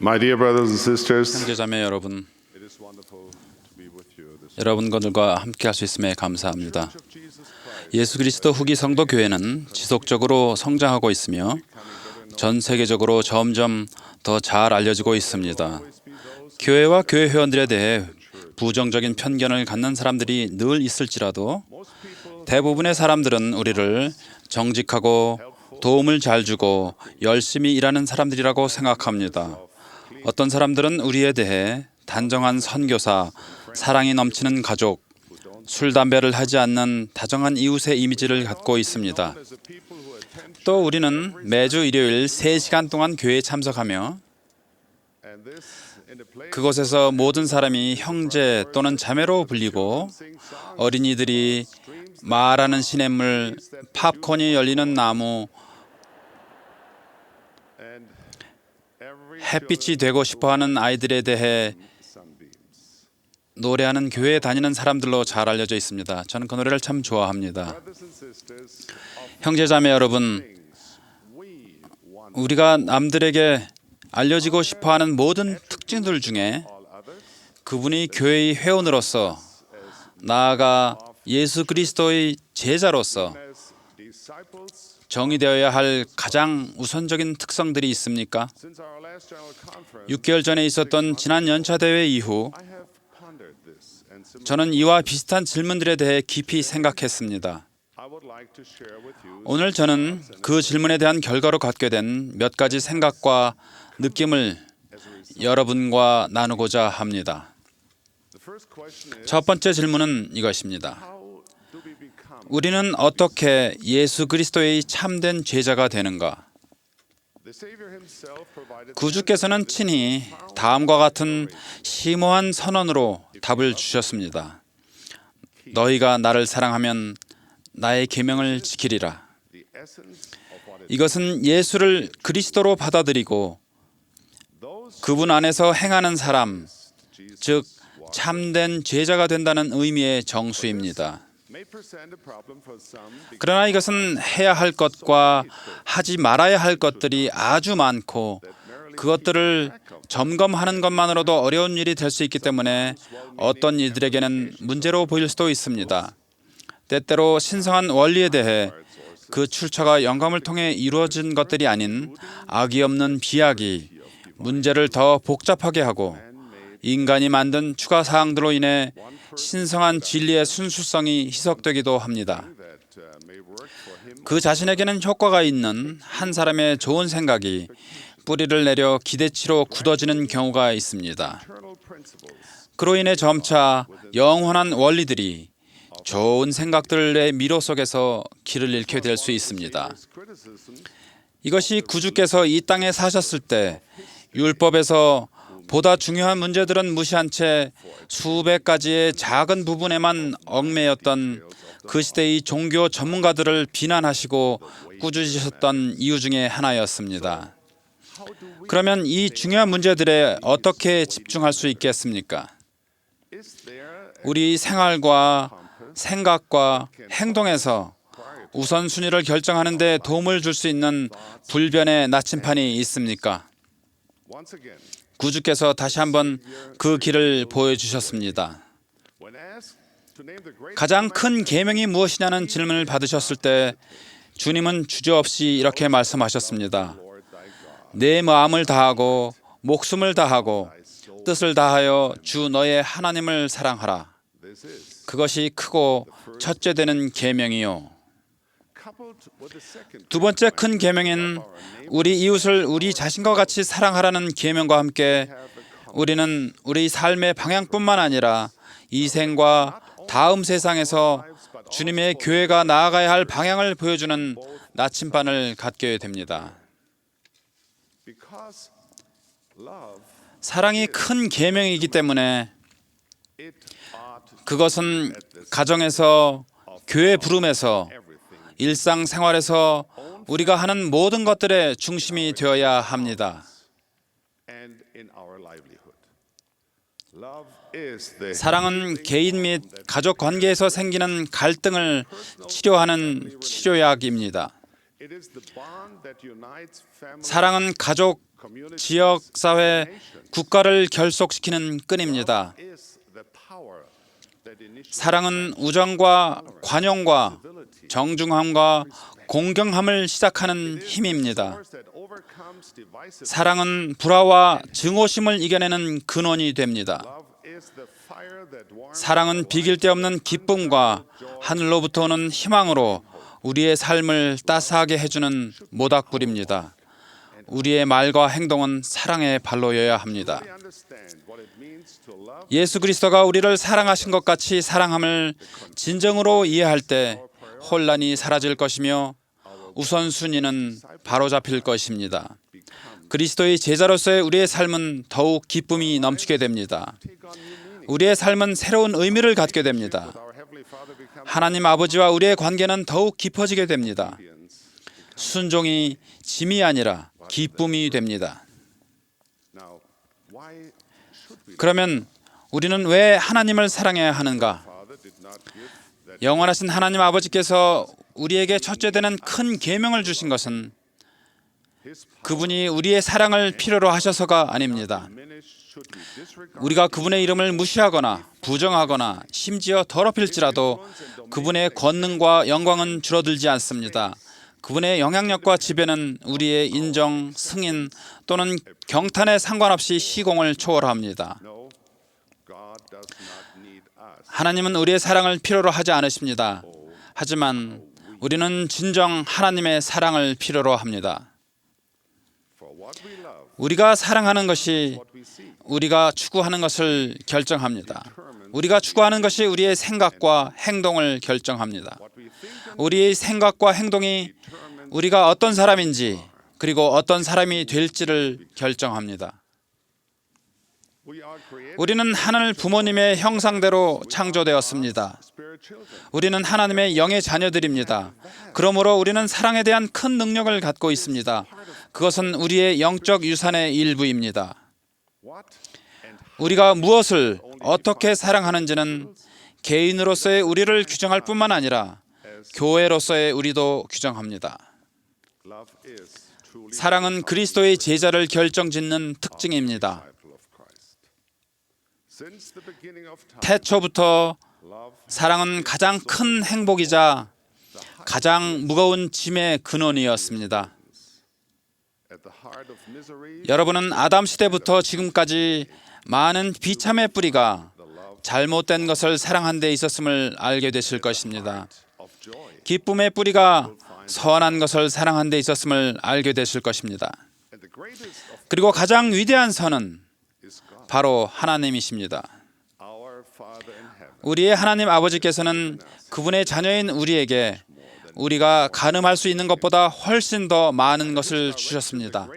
My dear brothers and sisters, 형제자매 여러분, it is wonderful to be with you this 여러분들과 함께 할 수 있음에 감사합니다. Church of Jesus Christ. 예수 그리스도 후기 성도 교회는 지속적으로 성장하고 있으며 전 세계적으로 점점 더 잘 알려지고 있습니다. 교회와 교회 회원들에 대해 부정적인 편견을 갖는 사람들이 늘 있을지라도 대부분의 사람들은 우리를 정직하고 도움을 잘 주고 열심히 일하는 사람들이라고 생각합니다. 어떤 사람들은 우리에 대해 단정한 선교사, 사랑이 넘치는 가족, 술, 담배를 하지 않는 다정한 이웃의 이미지를 갖고 있습니다. 또 우리는 매주 일요일 3시간 동안 교회에 참석하며 그곳에서 모든 사람이 형제 또는 자매로 불리고 어린이들이 말하는 시냇물, 팝콘이 열리는 나무, 햇빛이 되고 싶어하는 아이들에 대해 노래하는 교회에 다니는 사람들로 잘 알려져 있습니다. 저는 그 노래를 참 좋아합니다. 형제자매 여러분, 우리가 남들에게 알려지고 싶어하는 모든 특징들 중에 그분이 교회의 회원으로서 나아가 예수 그리스도의 제자로서 정의되어야 할 가장 우선적인 특성들이 있습니까? 6개월 전에 있었던 지난 연차 대회 이후 저는 이와 비슷한 질문들에 대해 깊이 생각했습니다. 오늘 저는 그 질문에 대한 결과로 갖게 된 몇 가지 생각과 느낌을 여러분과 나누고자 합니다. 첫 번째 질문은 이것입니다. 우리는 어떻게 예수 그리스도의 참된 제자가 되는가? 구주께서는 친히 다음과 같은 심오한 선언으로 답을 주셨습니다. 너희가 나를 사랑하면 나의 계명을 지키리라. 이것은 예수를 그리스도로 받아들이고 그분 안에서 행하는 사람, 즉 참된 제자가 된다는 의미의 정수입니다. 그러나 이것은 해야 할 것과 하지 말아야 할 것들이 아주 많고 그것들을 점검하는 것만으로도 어려운 일이 될 수 있기 때문에 어떤 이들에게는 문제로 보일 수도 있습니다. 때때로 신성한 원리에 대해 그 출처가 영감을 통해 이루어진 것들이 아닌 악이 없는 비약이 문제를 더 복잡하게 하고 인간이 만든 추가 사항들로 인해 신성한 진리의 순수성이 희석되기도 합니다. 그 자신에게는 효과가 있는 한 사람의 좋은 생각이 뿌리를 내려 기대치로 굳어지는 경우가 있습니다. 그로 인해 점차 영원한 원리들이 좋은 생각들의 미로 속에서 길을 잃게 될 수 있습니다. 이것이 구주께서 이 땅에 사셨을 때 율법에서 보다 중요한 문제들은 무시한 채 수백 가지의 작은 부분에만 얽매였던 그 시대의 종교 전문가들을 비난하시고 꾸짖으셨던 이유 중에 하나였습니다. 그러면 이 중요한 문제들에 어떻게 집중할 수 있겠습니까? 우리 생활과 생각과 행동에서 우선순위를 결정하는 데 도움을 줄 수 있는 불변의 나침판이 있습니까? 구주께서 다시 한번 그 길을 보여주셨습니다. 가장 큰 계명이 무엇이냐는 질문을 받으셨을 때 주님은 주저없이 이렇게 말씀하셨습니다. 내 마음을 다하고 목숨을 다하고 뜻을 다하여 주 너의 하나님을 사랑하라. 그것이 크고 첫째 되는 계명이요. 두 번째 큰 계명인 우리 이웃을 우리 자신과 같이 사랑하라는 계명과 함께 우리는 우리 삶의 방향뿐만 아니라 이 생과 다음 세상에서 주님의 교회가 나아가야 할 방향을 보여주는 나침반을 갖게 됩니다. 사랑이 큰 계명이기 때문에 그것은 가정에서, 교회 부름에서, 일상생활에서 우리가 하는 모든 것들의 중심이 되어야 합니다. 사랑은 개인 및 가족 관계에서 생기는 갈등을 치료하는 치료약입니다. 사랑은 가족 지역, 사회, 국가를 결속시키는 끈입니다. 사랑은 우정과 관용과 정중함과 공경함을 시작하는 힘입니다. 사랑은 불화와 증오심을 이겨내는 근원이 됩니다. 사랑은 비길 데 없는 기쁨과 하늘로부터 오는 희망으로 우리의 삶을 따스하게 해주는 모닥불입니다. 우리의 말과 행동은 사랑의 발로여야 합니다. 예수 그리스도가 우리를 사랑하신 것 같이 사랑함을 진정으로 이해할 때 혼란이 사라질 것이며 우선순위는 바로잡힐 것입니다. 그리스도의 제자로서의 우리의 삶은 더욱 기쁨이 넘치게 됩니다. 우리의 삶은 새로운 의미를 갖게 됩니다. 하나님 아버지와 우리의 관계는 더욱 깊어지게 됩니다. 순종이 짐이 아니라 기쁨이 됩니다. 그러면 우리는 왜 하나님을 사랑해야 하는가? 영원하신 하나님 아버지께서 우리에게 첫째 되는 큰 계명을 주신 것은 그분이 우리의 사랑을 필요로 하셔서가 아닙니다. 우리가 그분의 이름을 무시하거나 부정하거나 심지어 더럽힐지라도 그분의 권능과 영광은 줄어들지 않습니다. 그분의 영향력과 지배는 우리의 인정, 승인 또는 경탄에 상관없이 시공을 초월합니다. 하나님은 우리의 사랑을 필요로 하지 않으십니다. 하지만 우리는 진정 하나님의 사랑을 필요로 합니다. 우리가 사랑하는 것이 우리가 추구하는 것을 결정합니다. 우리가 추구하는 것이 우리의 생각과 행동을 결정합니다. 우리의 생각과 행동이 우리가 어떤 사람인지 그리고 어떤 사람이 될지를 결정합니다. 우리는 하늘 부모님의 형상대로 창조되었습니다. 우리는 하나님의 영의 자녀들입니다. 그러므로 우리는 사랑에 대한 큰 능력을 갖고 있습니다. 그것은 우리의 영적 유산의 일부입니다. 우리가 무엇을 어떻게 사랑하는지는 개인으로서의 우리를 규정할 뿐만 아니라 교회로서의 우리도 규정합니다. 사랑은 그리스도의 제자를 결정짓는 특징입니다. 태초부터 사랑은 가장 큰 행복이자 가장 무거운 짐의 근원이었습니다. 여러분은 아담 시대부터 지금까지 많은 비참의 뿌리가 잘못된 것을 사랑한 데 있었음을 알게 되실 것입니다. 기쁨의 뿌리가 선한 것을 사랑한 데 있었음을 알게 되실 것입니다. 그리고 가장 위대한 선은 바로 하나님이십니다. 우리의 하나님 아버지께서는 그분의 자녀인 우리에게 우리가 가늠할 수 있는 것보다 훨씬 더 많은 것을 주셨습니다.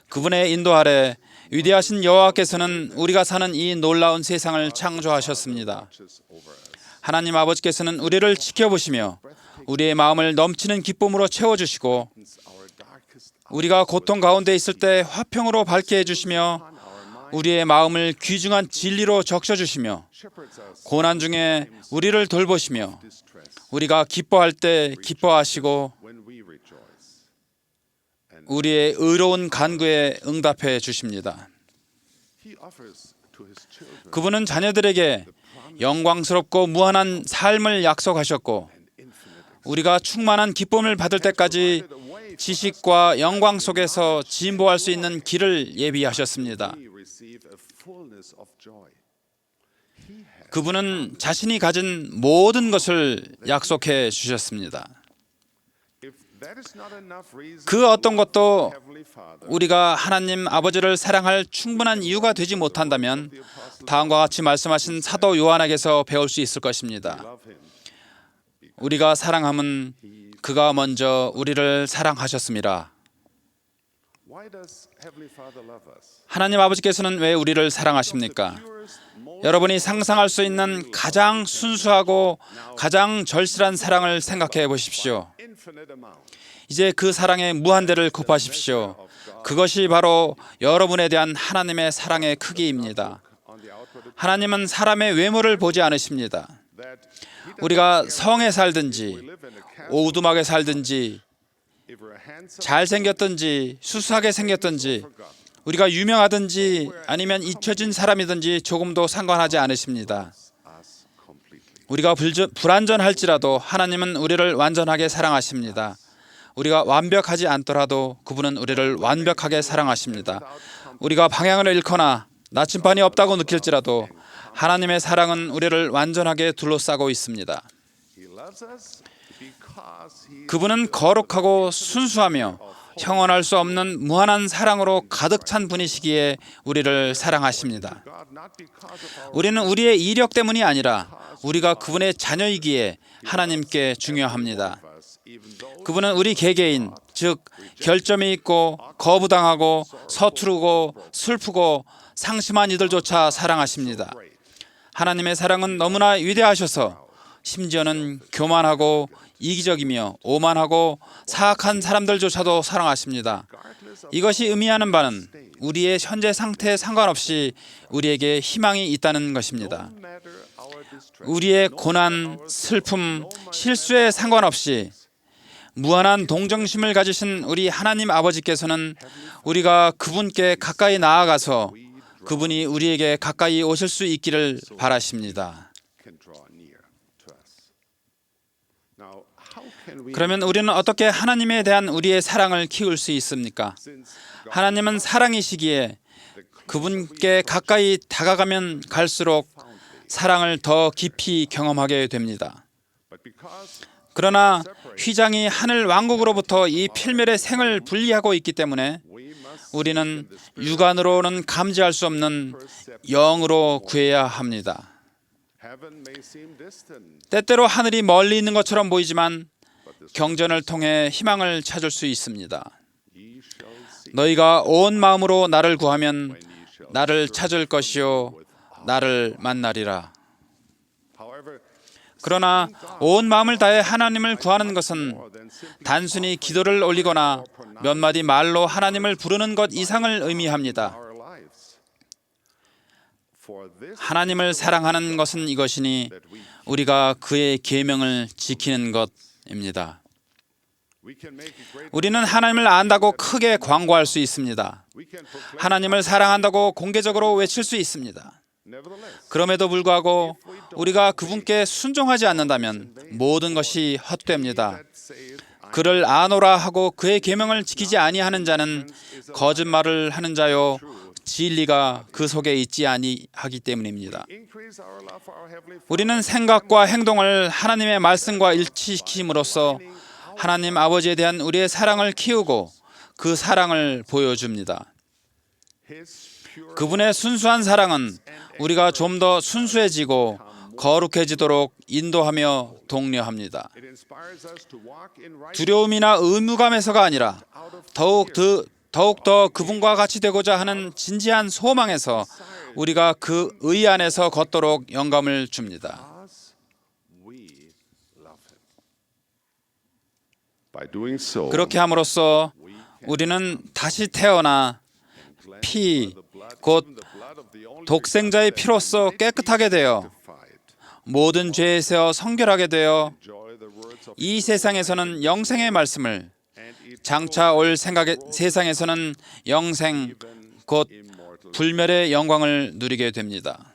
그분의 인도 아래 위대하신 여호와께서는 우리가 사는 이 놀라운 세상을 창조하셨습니다. 하나님 아버지께서는 우리를 지켜보시며 우리의 마음을 넘치는 기쁨으로 채워주시고 우리가 고통 가운데 있을 때 화평으로 밝게 해주시며 우리의 마음을 귀중한 진리로 적셔주시며 고난 중에 우리를 돌보시며 우리가 기뻐할 때 기뻐하시고 우리의 의로운 간구에 응답해 주십니다. 그분은 자녀들에게 영광스럽고 무한한 삶을 약속하셨고 우리가 충만한 기쁨을 받을 때까지 지식과 영광 속에서 진보할 수 있는 길을 예비하셨습니다. 그분은 자신이 가진 모든 것을 약속해 주셨습니다. 그 어떤 것도 우리가 하나님 아버지를 사랑할 충분한 이유가 되지 못한다면 다음과 같이 말씀하신 사도 요한에게서 배울 수 있을 것입니다. 우리가 사랑함은 그가 먼저 우리를 사랑하셨습니다. 하나님 아버지께서는 왜 우리를 사랑하십니까? 여러분이 상상할 수 있는 가장 순수하고 가장 절실한 사랑을 생각해 보십시오. 이제 그 사랑의 무한대를 곱하십시오. 그것이 바로 여러분에 대한 하나님의 사랑의 크기입니다. 하나님은 사람의 외모를 보지 않으십니다. 우리가 성에 살든지 오두막에 살든지 잘생겼든지 수수하게 생겼든지 우리가 유명하든지 아니면 잊혀진 사람이든지 조금도 상관하지 않으십니다. 우리가 불완전할지라도 하나님은 우리를 완전하게 사랑하십니다. 우리가 완벽하지 않더라도 그분은 우리를 완벽하게 사랑하십니다. 우리가 방향을 잃거나 나침반이 없다고 느낄지라도 하나님의 사랑은 우리를 완전하게 둘러싸고 있습니다. 그분은 거룩하고 순수하며 형언할 수 없는 무한한 사랑으로 가득 찬 분이시기에 우리를 사랑하십니다. 우리는 우리의 이력 때문이 아니라 우리가 그분의 자녀이기에 하나님께 중요합니다. 그분은 우리 개개인, 즉 결점이 있고 거부당하고 서투르고 슬프고 상심한 이들조차 사랑하십니다. 하나님의 사랑은 너무나 위대하셔서 심지어는 교만하고 이기적이며 오만하고 사악한 사람들조차도 사랑하십니다. 이것이 의미하는 바는 우리의 현재 상태에 상관없이 우리에게 희망이 있다는 것입니다. 우리의 고난, 슬픔, 실수에 상관없이 무한한 동정심을 가지신 우리 하나님 아버지께서는 우리가 그분께 가까이 나아가서 그분이 우리에게 가까이 오실 수 있기를 바라십니다. 그러면 우리는 어떻게 하나님에 대한 우리의 사랑을 키울 수 있습니까? 하나님은 사랑이시기에 그분께 가까이 다가가면 갈수록 사랑을 더 깊이 경험하게 됩니다. 그러나 휘장이 하늘 왕국으로부터 이 필멸의 생을 분리하고 있기 때문에 우리는 육안으로는 감지할 수 없는 영으로 구해야 합니다. 때때로 하늘이 멀리 있는 것처럼 보이지만 경전을 통해 희망을 찾을 수 있습니다. 너희가 온 마음으로 나를 구하면 나를 찾을 것이요 나를 만나리라. 그러나 온 마음을 다해 하나님을 구하는 것은 단순히 기도를 올리거나 몇 마디 말로 하나님을 부르는 것 이상을 의미합니다. 하나님을 사랑하는 것은 이것이니 우리가 그의 계명을 지키는 것입니다. 우리는 하나님을 안다고 크게 광고할 수 있습니다. 하나님을 사랑한다고 공개적으로 외칠 수 있습니다. 그럼에도 불구하고 우리가 그분께 순종하지 않는다면 모든 것이 헛됩니다. 그를 아노라 하고 그의 계명을 지키지 아니하는 자는 거짓말을 하는 자요 진리가 그 속에 있지 아니하기 때문입니다. 우리는 생각과 행동을 하나님의 말씀과 일치시킴으로써 하나님 아버지에 대한 우리의 사랑을 키우고 그 사랑을 보여줍니다. 그분의 순수한 사랑은 우리가 좀 더 순수해지고 거룩해지도록 인도하며 독려합니다. 두려움이나 의무감에서가 아니라 더욱더 그분과 같이 되고자 하는 진지한 소망에서 우리가 그 의 안에서 걷도록 영감을 줍니다. 그렇게 함으로써 우리는 다시 태어나 피, 곧 독생자의 피로써 깨끗하게 되어 모든 죄에서 성결하게 되어 이 세상에서는 영생의 말씀을 장차 올 세상에서는 영생 곧 불멸의 영광을 누리게 됩니다.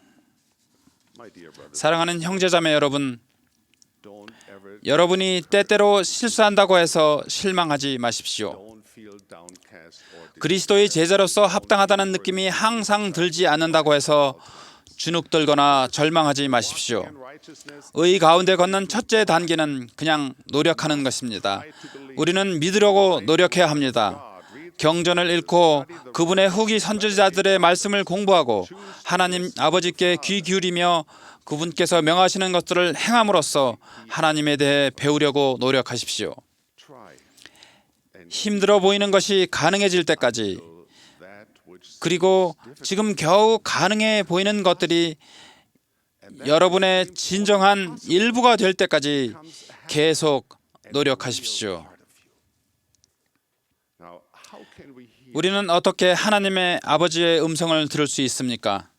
사랑하는 형제자매 여러분, 여러분이 때때로 실수한다고 해서 실망하지 마십시오. 그리스도의 제자로서 합당하다는 느낌이 항상 들지 않는다고 해서 주눅들거나 절망하지 마십시오. 의 가운데 걷는 첫째 단계는 그냥 노력하는 것입니다. 우리는 믿으려고 노력해야 합니다. 경전을 읽고 그분의 후기 선지자들의 말씀을 공부하고 하나님 아버지께 귀 기울이며 그분께서 명하시는 것들을 행함으로써 하나님에 대해 배우려고 노력하십시오. 힘들어 보이는 것이 가능해질 때까지, 그리고 지금 겨우 가능해 보이는 것들이 여러분의 진정한 일부가 될 때까지 계속 노력하십시오. 우리는 어떻게 하나님의 아버지의 음성을 들을 수 있습니까?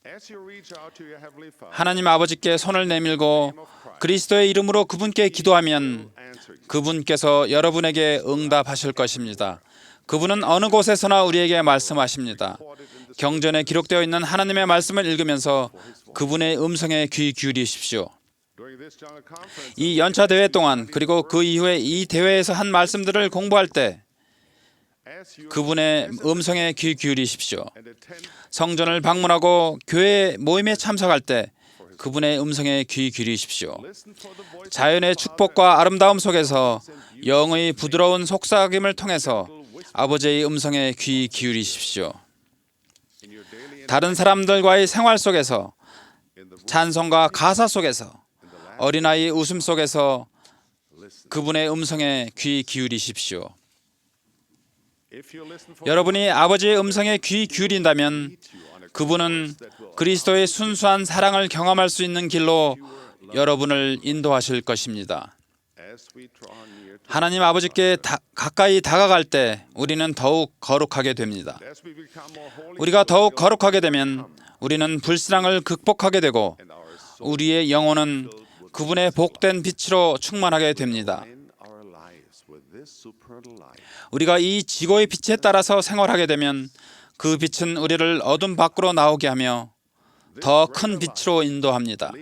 As you reach out to your heavenly Father, 하나님 아버지께 손을 내밀고 그리스도의 이름으로 그분께 기도하면 answer you. 그분께서 여러분에게 응답하실 것입니다. 그분은 어느 곳에서나 우리에게 말씀하십니다. 경전에 기록되어 있는 하나님의 말씀을 읽으면서 그분의 음성에 귀 기울이십시오. During this general conference, 이 연차 대회 동안 그리고 그 이후에 이 대회에서 한 말씀들을 공부할 때 as you 그분의 음성에 귀 기울이십시오. and attend 성전을 방문하고 교회 모임에 참석할 때 그분의 음성에 귀 기울이십시오. listen for the voice 자연의 축복과 아름다움 속에서 영의 부드러운 속삭임을 통해서 아버지의 음성에 귀 기울이십시오. in your daily 다른 사람들과의 생활 속에서 in the 찬송과 가사 속에서 어린아이의 웃음 속에서 그분의 음성에 귀 기울이십시오. if you listen for 여러분이 아버지의 음성에 귀 기울인다면 그분은 그리스도의 순수한 사랑을 경험할 수 있는 길로 여러분을 인도하실 것입니다. as we draw near to 하나님 아버지께 가까이 다가갈 때 우리는 더욱 거룩하게 됩니다. as we become more holy 우리가 더욱 거룩하게 되면 우리는 불신앙을 극복하게 되고 and our soul 우리의 영혼은 그분의 복된 빛으로 충만하게 됩니다. in our lives with this supernal light. 우리가 이 지고의 빛에 따라서 생활하게 되면 그 빛은 우리를 어둠 밖으로 나오게 하며 더 큰 빛으로 인도합니다.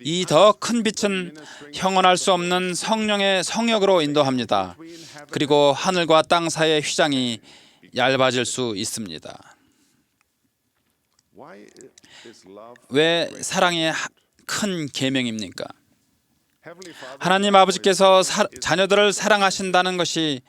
이 더 큰 빛은 형언할 수 없는 성령의 성역으로 인도합니다. 그리고 하늘과 땅 사이의 휘장이 얇아질 수 있습니다. Why is love 왜 사랑이 큰 계명입니까? Heavenly Father 하나님 아버지께서 자녀들을 사랑하신다는 것이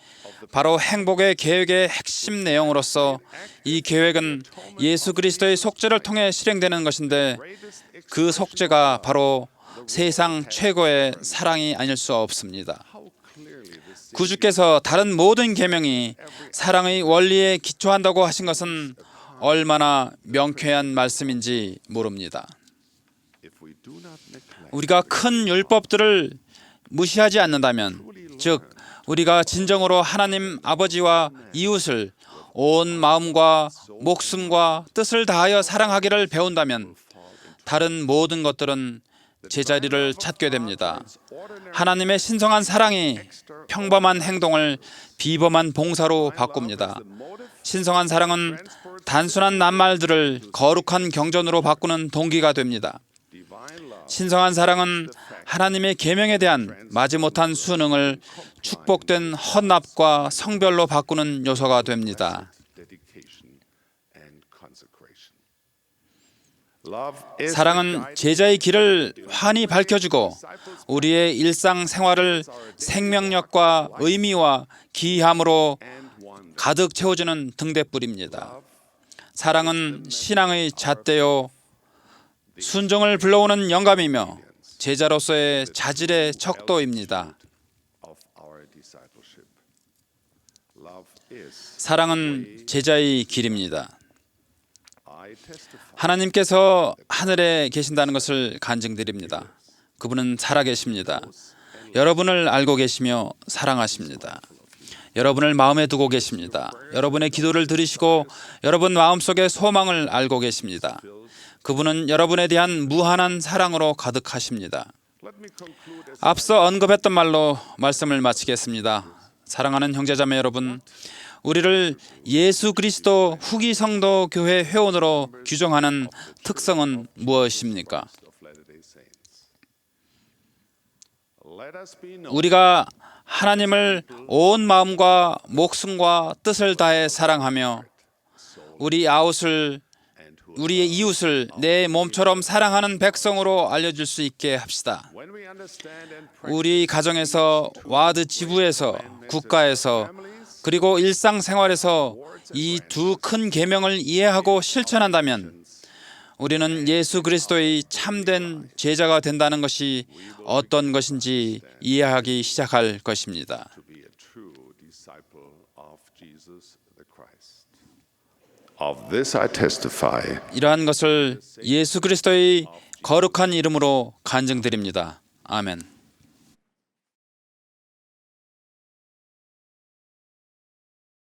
바로 행복의 계획의 핵심 내용으로서 이 계획은 예수 그리스도의 속죄를 통해 실행되는 것인데 greatest 그 속죄가 바로 세상 최고의 사랑이 아닐 수 없습니다. how clearly this 구주께서 다른 모든 계명이 사랑의 원리에 기초한다고 하신 것은 얼마나 명쾌한 말씀인지 모릅니다. if we do not neglect 우리가 큰 율법들을 무시하지 않는다면, 즉 우리가 진정으로 하나님 아버지와 이웃을 온 마음과 목숨과 뜻을 다하여 사랑하기를 배운다면 다른 모든 것들은 제자리를 찾게 됩니다. 하나님의 신성한 사랑이 평범한 행동을 비범한 봉사로 바꿉니다. 신성한 사랑은 단순한 낱말들을 거룩한 경전으로 바꾸는 동기가 됩니다. divine love 신성한 사랑은 하나님의 계명에 대한 마지못한 순응을 축복된 헌납과 성별로 바꾸는 요소가 됩니다. dedication and consecration. Love is 사랑은 제자의 길을 환히 밝혀주고 우리의 일상생활을 생명력과 의미와 기이함으로 and one 가득 채워주는 등대불입니다. 사랑은 신앙의 잣대요 순종을 불러오는 영감이며 제자로서의 자질의 척도입니다. of our discipleship. Love is 사랑은 제자의 길입니다. I testify 하나님께서 하늘에 계신다는 것을 간증드립니다. 그분은 살아계십니다. 여러분을 알고 계시며 사랑하십니다. 여러분을 마음에 두고 계십니다. 여러분의 기도를 들으시고 여러분 마음속의 소망을 알고 계십니다. 그분은 여러분에 대한 무한한 사랑으로 가득하십니다. let me conclude as 앞서 언급했던 말로 말씀을 마치겠습니다. 사랑하는 형제자매 여러분, 우리를 예수 그리스도 후기 성도 교회 회원으로 규정하는 특성은 무엇입니까? of Latter-day Saints. Let us be known 우리가 하나님을 온 마음과 목숨과 뜻을 다해 사랑하며 우리 아웃을 and who 우리의 이웃을 내 몸처럼 사랑하는 백성으로 알려줄 수 있게 합시다. when we understand and 우리 가정에서, 와드 지부에서, 국가에서, 그리고 일상생활에서 이 두 큰 계명을 이해하고 실천한다면 우리는 예수 그리스도의 참된 제자가 된다는 것이 어떤 것인지 이해하기 시작할 것입니다. to be a true disciple of Jesus the Christ. Of this I testify. 이러한 것을 예수 그리스도의 거룩한 이름으로 간증드립니다. 아멘.